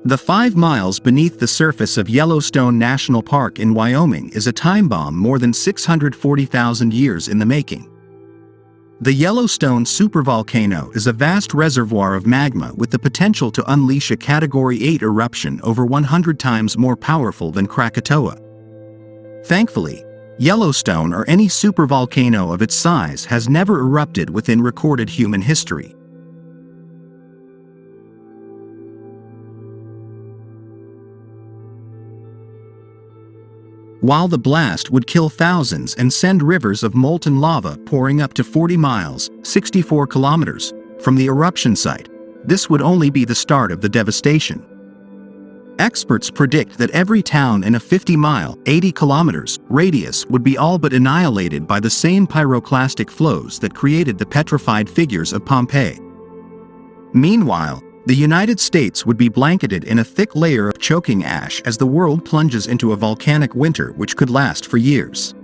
The 5 miles beneath the surface of Yellowstone National Park in Wyoming is a time bomb more than 640,000 years in the making. The Yellowstone supervolcano is a vast reservoir of magma with the potential to unleash a Category 8 eruption over 100 times more powerful than Krakatoa. Thankfully, Yellowstone or any supervolcano of its size has never erupted within recorded human history. While the blast would kill thousands and send rivers of molten lava pouring up to 40 miles, 64 kilometers, from the eruption site, this would only be the start of the devastation. Experts predict that every town in a 50-mile, 80 kilometers, radius would be all but annihilated by the same pyroclastic flows that created the petrified figures of Pompeii. Meanwhile, the United States would be blanketed in a thick layer of choking ash as the world plunges into a volcanic winter which could last for years.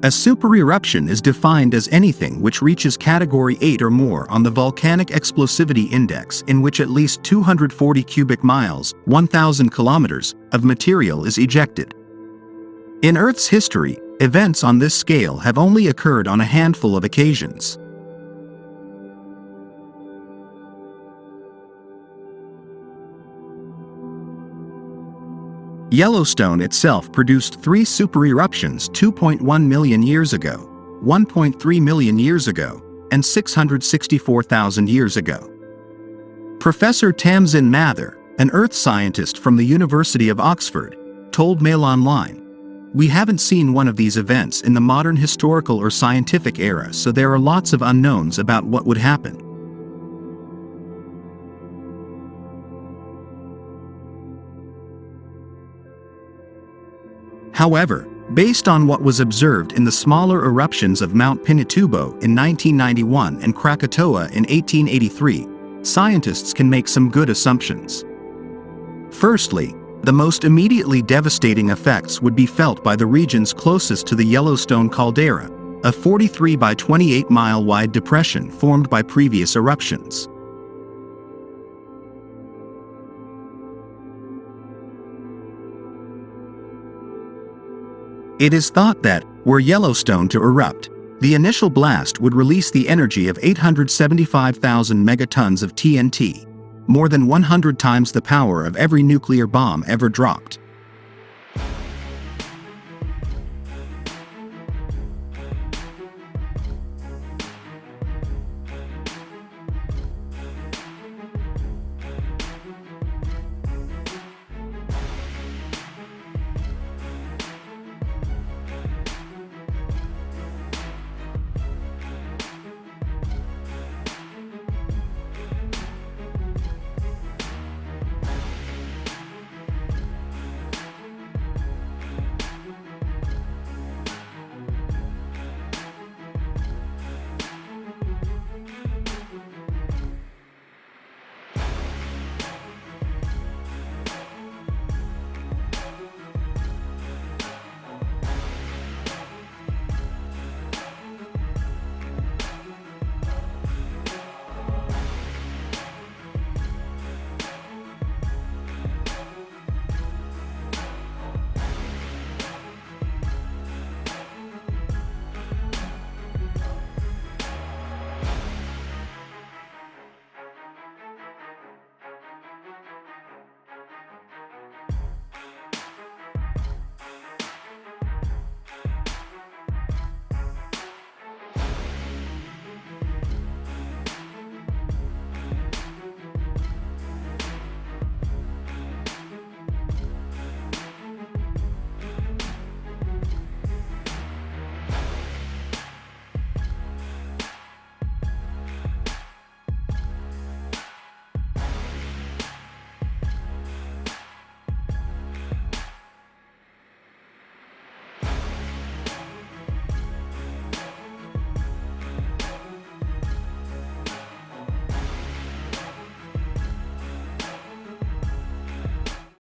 A supereruption is defined as anything which reaches Category 8 or more on the Volcanic Explosivity Index, in which at least 240 cubic miles, 1,000 kilometers, of material is ejected. In Earth's history, events on this scale have only occurred on a handful of occasions. Yellowstone itself produced 3 supereruptions 2.1 million years ago, 1.3 million years ago, and 664,000 years ago. Professor Tamsin Mather, an Earth scientist from the University of Oxford, told Mail Online, "We haven't seen one of these events in the modern historical or scientific era, so there are lots of unknowns about what would happen." However, based on what was observed in the smaller eruptions of Mount Pinatubo in 1991 and Krakatoa in 1883, scientists can make some good assumptions. Firstly, the most immediately devastating effects would be felt by the regions closest to the Yellowstone caldera, a 43 by 28 mile wide depression formed by previous eruptions. It is thought that, were Yellowstone to erupt, the initial blast would release the energy of 875,000 megatons of TNT, more than 100 times the power of every nuclear bomb ever dropped.